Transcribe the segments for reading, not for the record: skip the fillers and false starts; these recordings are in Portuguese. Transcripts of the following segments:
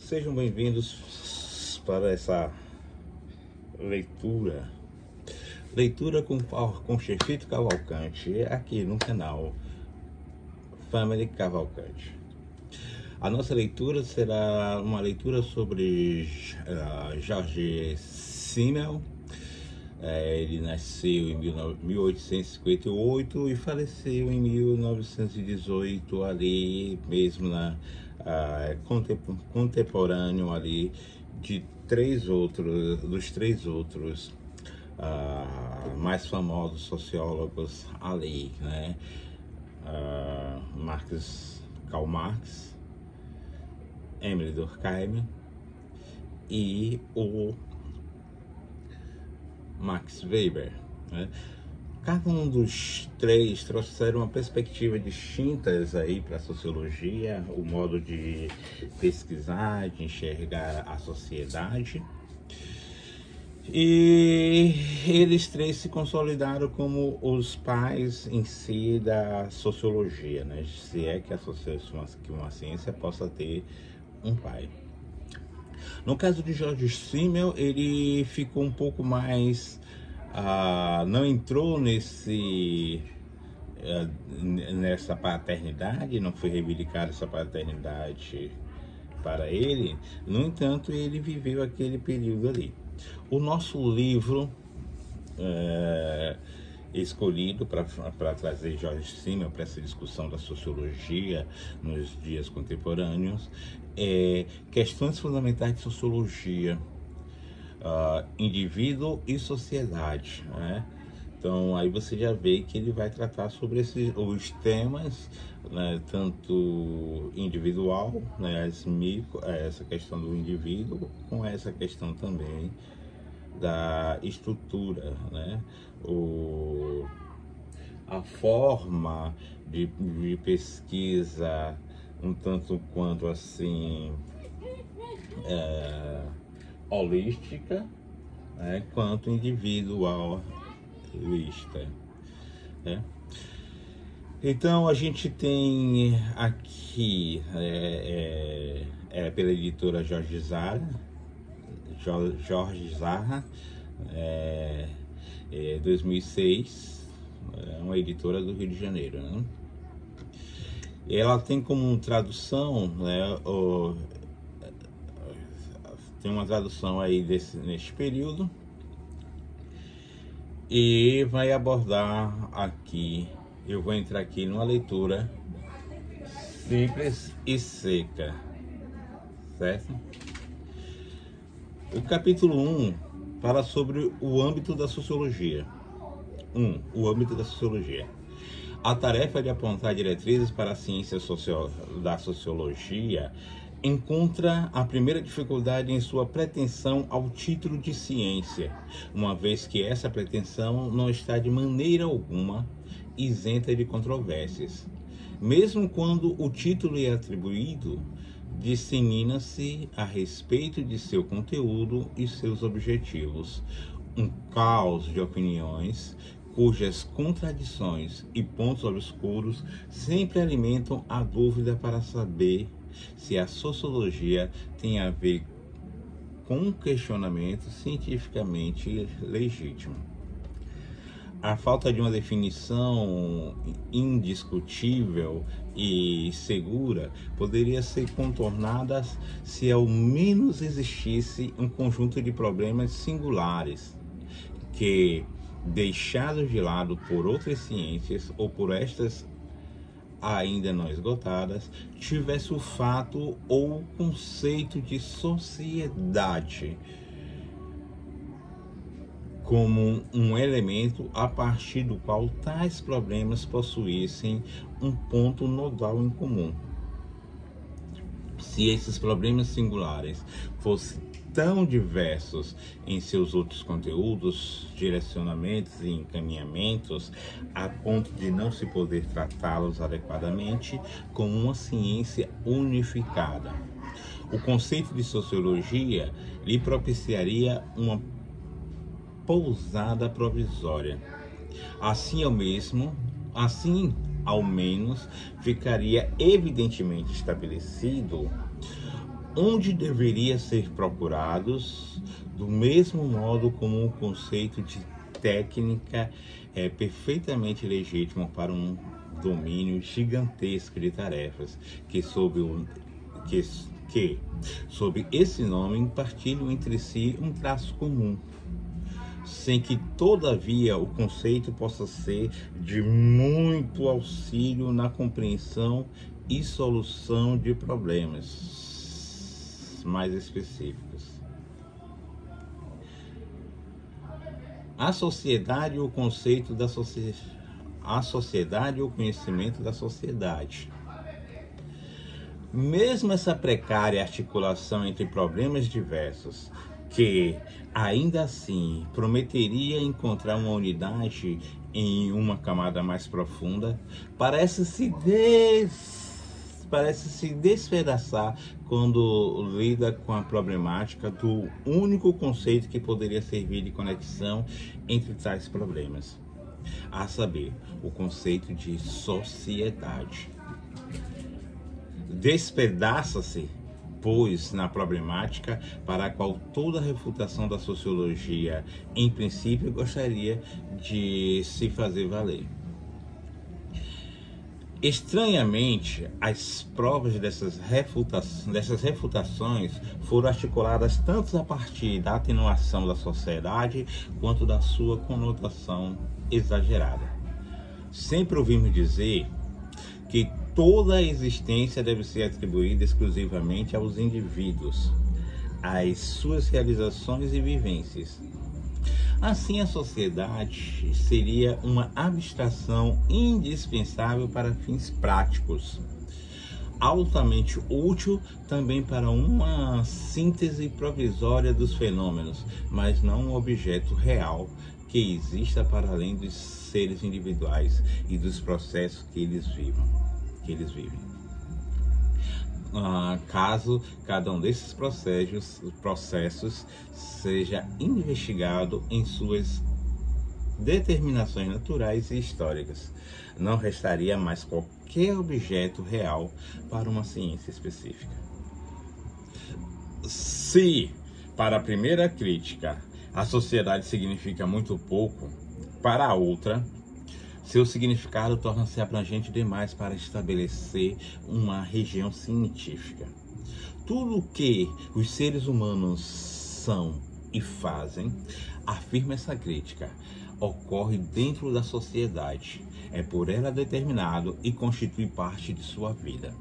Sejam bem-vindos para essa leitura com Chefito Cavalcante, aqui no canal Family Cavalcante. A nossa leitura será uma leitura sobre George Simmel. Ele nasceu em 1858 e faleceu em 1918, ali mesmo contemporâneo ali dos três outros mais famosos sociólogos ali, né? Karl Marx, Emile Durkheim e o Max Weber, né? Cada um dos três trouxeram uma perspectiva distinta aí para a sociologia, o modo de pesquisar, de enxergar a sociedade. E eles três se consolidaram como os pais em si da sociologia, né? Se é que uma ciência possa ter um pai. No caso de George Simmel, ele ficou um pouco mais... não entrou nessa paternidade, não foi reivindicada essa paternidade para ele. No entanto, ele viveu aquele período ali. O nosso livro escolhido para trazer George Simmel para essa discussão da sociologia nos dias contemporâneos é Questões Fundamentais de Sociologia, Indivíduo e Sociedade, né? Então aí você já vê que ele vai tratar sobre os temas, né, tanto individual, né, essa questão do indivíduo, com essa questão também da estrutura, né? A forma de pesquisa um tanto quanto assim holística, né, quanto individualista, né? Então a gente tem aqui pela editora Jorge Zahra, 2006, uma editora do Rio de Janeiro, né? Ela tem como tradução, né, tem uma tradução aí neste período, e vai abordar aqui, eu vou entrar aqui numa leitura simples e seca, certo? O capítulo 1 fala sobre o âmbito da sociologia. O âmbito da sociologia. A tarefa de apontar diretrizes para a ciência da sociologia encontra a primeira dificuldade em sua pretensão ao título de ciência, uma vez que essa pretensão não está de maneira alguma isenta de controvérsias. Mesmo quando o título é atribuído, dissemina-se a respeito de seu conteúdo e seus objetivos um caos de opiniões cujas contradições e pontos obscuros sempre alimentam a dúvida para saber se a sociologia tem a ver com um questionamento cientificamente legítimo. A falta de uma definição indiscutível e segura poderia ser contornada se ao menos existisse um conjunto de problemas singulares que, deixados de lado por outras ciências ou por estas ainda não esgotadas, tivesse o fato ou o conceito de sociedade como um elemento a partir do qual tais problemas possuíssem um ponto nodal em comum. Se esses problemas singulares fossem tão diversos em seus outros conteúdos, direcionamentos e encaminhamentos, a ponto de não se poder tratá-los adequadamente como uma ciência unificada, o conceito de sociologia lhe propiciaria uma pousada provisória. Assim, ao menos, ficaria evidentemente estabelecido onde deveria ser procurados, do mesmo modo como o conceito de técnica é perfeitamente legítimo para um domínio gigantesco de tarefas que sob esse nome partilham entre si um traço comum, sem que todavia o conceito possa ser de muito auxílio na compreensão e solução de problemas mais específicos. A sociedade e o conceito da a sociedade e o conhecimento da sociedade. Mesmo essa precária articulação entre problemas diversos, que ainda assim prometeria encontrar uma unidade em uma camada mais profunda, parece se despedaçar quando lida com a problemática do único conceito que poderia servir de conexão entre tais problemas, a saber, o conceito de sociedade. Despedaça-se, pois, na problemática para a qual toda refutação da sociologia, em princípio, gostaria de se fazer valer. Estranhamente, as provas dessas refutações foram articuladas tanto a partir da atenuação da sociedade quanto da sua conotação exagerada. Sempre ouvimos dizer que toda a existência deve ser atribuída exclusivamente aos indivíduos, às suas realizações e vivências. Assim, a sociedade seria uma abstração indispensável para fins práticos, altamente útil também para uma síntese provisória dos fenômenos, mas não um objeto real que exista para além dos seres individuais e dos processos que eles vivem. Caso cada um desses processos seja investigado em suas determinações naturais e históricas, não restaria mais qualquer objeto real para uma ciência específica. Se, para a primeira crítica, a sociedade significa muito pouco, para a outra, seu significado torna-se abrangente demais para estabelecer uma região científica. Tudo o que os seres humanos são e fazem, afirma essa crítica, ocorre dentro da sociedade, é por ela determinado e constitui parte de sua vida.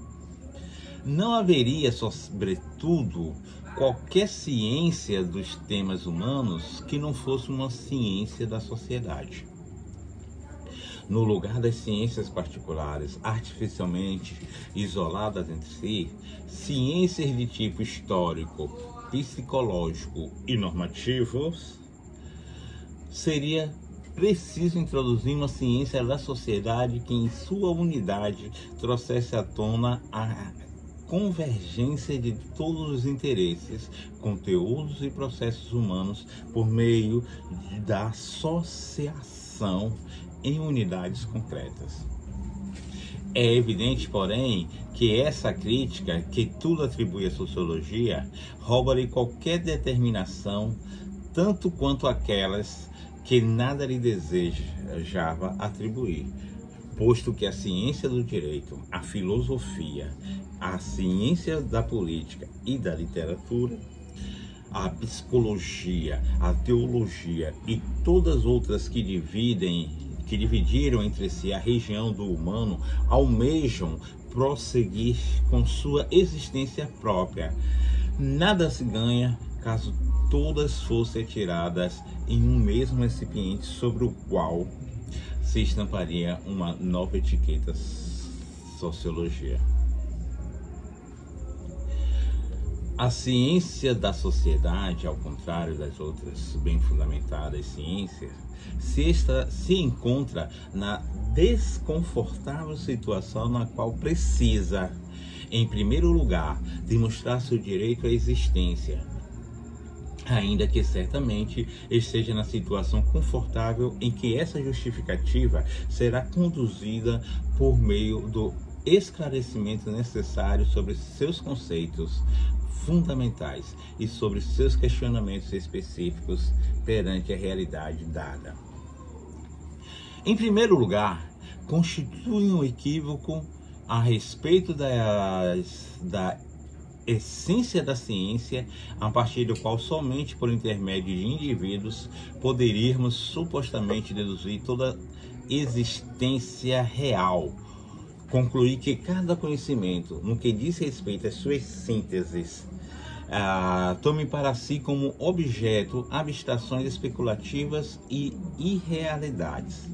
Não haveria, sobretudo, qualquer ciência dos temas humanos que não fosse uma ciência da sociedade. No lugar das ciências particulares, artificialmente isoladas entre si, ciências de tipo histórico, psicológico e normativos, seria preciso introduzir uma ciência da sociedade que, em sua unidade, trouxesse à tona a convergência de todos os interesses, conteúdos e processos humanos por meio da associação em unidades concretas. É evidente, porém, que essa crítica, que tudo atribui à sociologia, rouba-lhe qualquer determinação, tanto quanto aquelas que nada lhe desejava atribuir, posto que a ciência do direito, a filosofia, a ciência da política e da literatura, a psicologia, a teologia e todas as outras que dividiram entre si a região do humano, almejam prosseguir com sua existência própria. Nada se ganha caso todas fossem tiradas em um mesmo recipiente sobre o qual se estamparia uma nova etiqueta: sociologia. A ciência da sociedade, ao contrário das outras bem fundamentadas ciências, se encontra na desconfortável situação na qual precisa, em primeiro lugar, demonstrar seu direito à existência, ainda que certamente esteja na situação confortável em que essa justificativa será conduzida por meio do esclarecimento necessário sobre seus conceitos fundamentais e sobre seus questionamentos específicos perante a realidade dada. Em primeiro lugar, constitui um equívoco a respeito da essência da ciência, a partir do qual somente por intermédio de indivíduos poderíamos supostamente deduzir toda existência real. Concluir que cada conhecimento, no que diz respeito às suas sínteses, tome para si como objeto abstrações especulativas e irrealidades.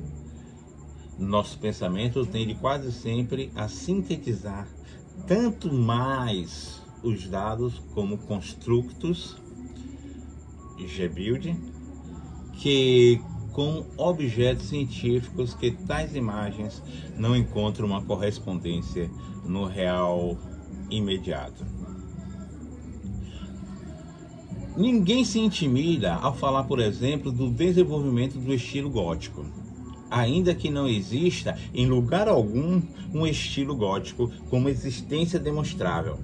Nosso pensamento tende quase sempre a sintetizar tanto mais os dados como construtos G-Build que com objetos científicos que tais imagens não encontram uma correspondência no real imediato. Ninguém se intimida ao falar, por exemplo, do desenvolvimento do estilo gótico, ainda que não exista em lugar algum um estilo gótico como existência demonstrável,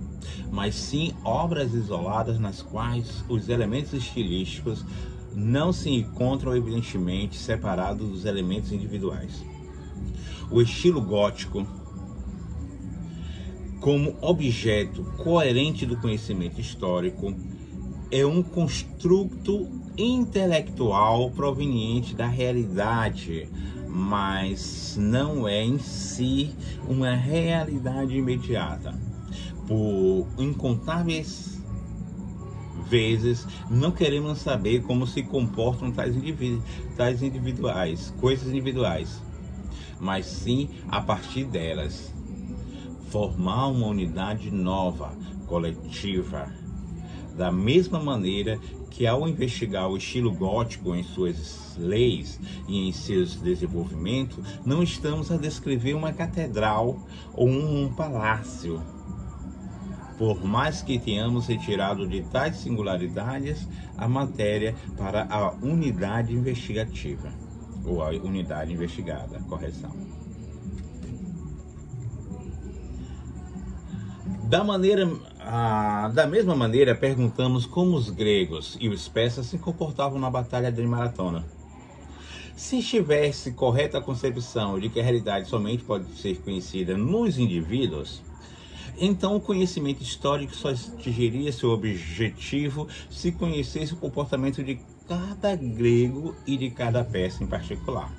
mas sim obras isoladas nas quais os elementos estilísticos não se encontram evidentemente separados dos elementos individuais. O estilo gótico, como objeto coerente do conhecimento histórico, é um construto intelectual proveniente da realidade, mas não é em si uma realidade imediata. Por incontáveis vezes não queremos saber como se comportam tais coisas individuais, mas sim a partir delas formar uma unidade nova, coletiva. Da mesma maneira que ao investigar o estilo gótico em suas leis e em seus desenvolvimentos, não estamos a descrever uma catedral ou um palácio. Por mais que tenhamos retirado de tais singularidades a matéria para a unidade investigativa, ou a unidade investigada, correção. Da mesma maneira, perguntamos como os gregos e os persas se comportavam na batalha de Maratona. Se estivesse correta a concepção de que a realidade somente pode ser conhecida nos indivíduos, então o conhecimento histórico só atingiria seu objetivo se conhecesse o comportamento de cada grego e de cada persa em particular.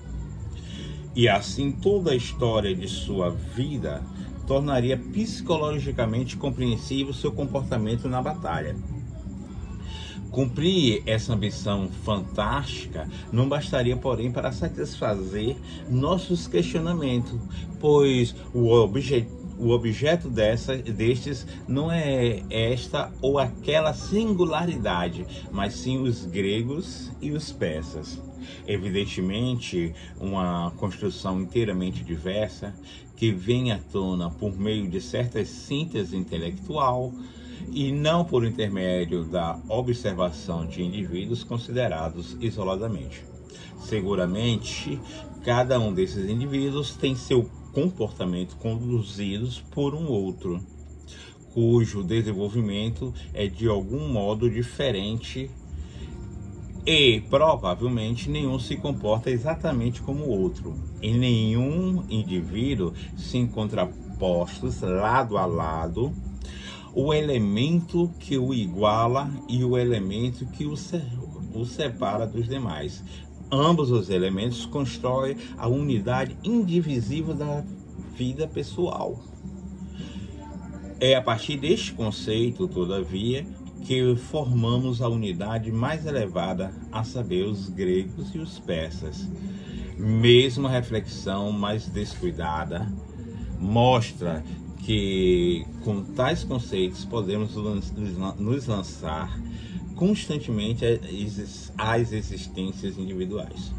E assim toda a história de sua vida tornaria psicologicamente compreensível seu comportamento na batalha. Cumprir essa ambição fantástica não bastaria, porém, para satisfazer nossos questionamentos, pois o objeto destes não é esta ou aquela singularidade, mas sim os gregos e os persas. Evidentemente, uma construção inteiramente diversa que vem à tona por meio de certas síntese intelectual e não por intermédio da observação de indivíduos considerados isoladamente. Seguramente, cada um desses indivíduos tem seu comportamento conduzidos por um outro, cujo desenvolvimento é de algum modo diferente e provavelmente nenhum se comporta exatamente como o outro. Em nenhum indivíduo se encontra postos lado a lado o elemento que o iguala e o elemento que o separa dos demais. Ambos os elementos constroem a unidade indivisível da vida pessoal. É a partir deste conceito, todavia, que formamos a unidade mais elevada, a saber, os gregos e os persas. Mesmo a reflexão mais descuidada mostra que com tais conceitos podemos nos lançar constantemente às existências individuais.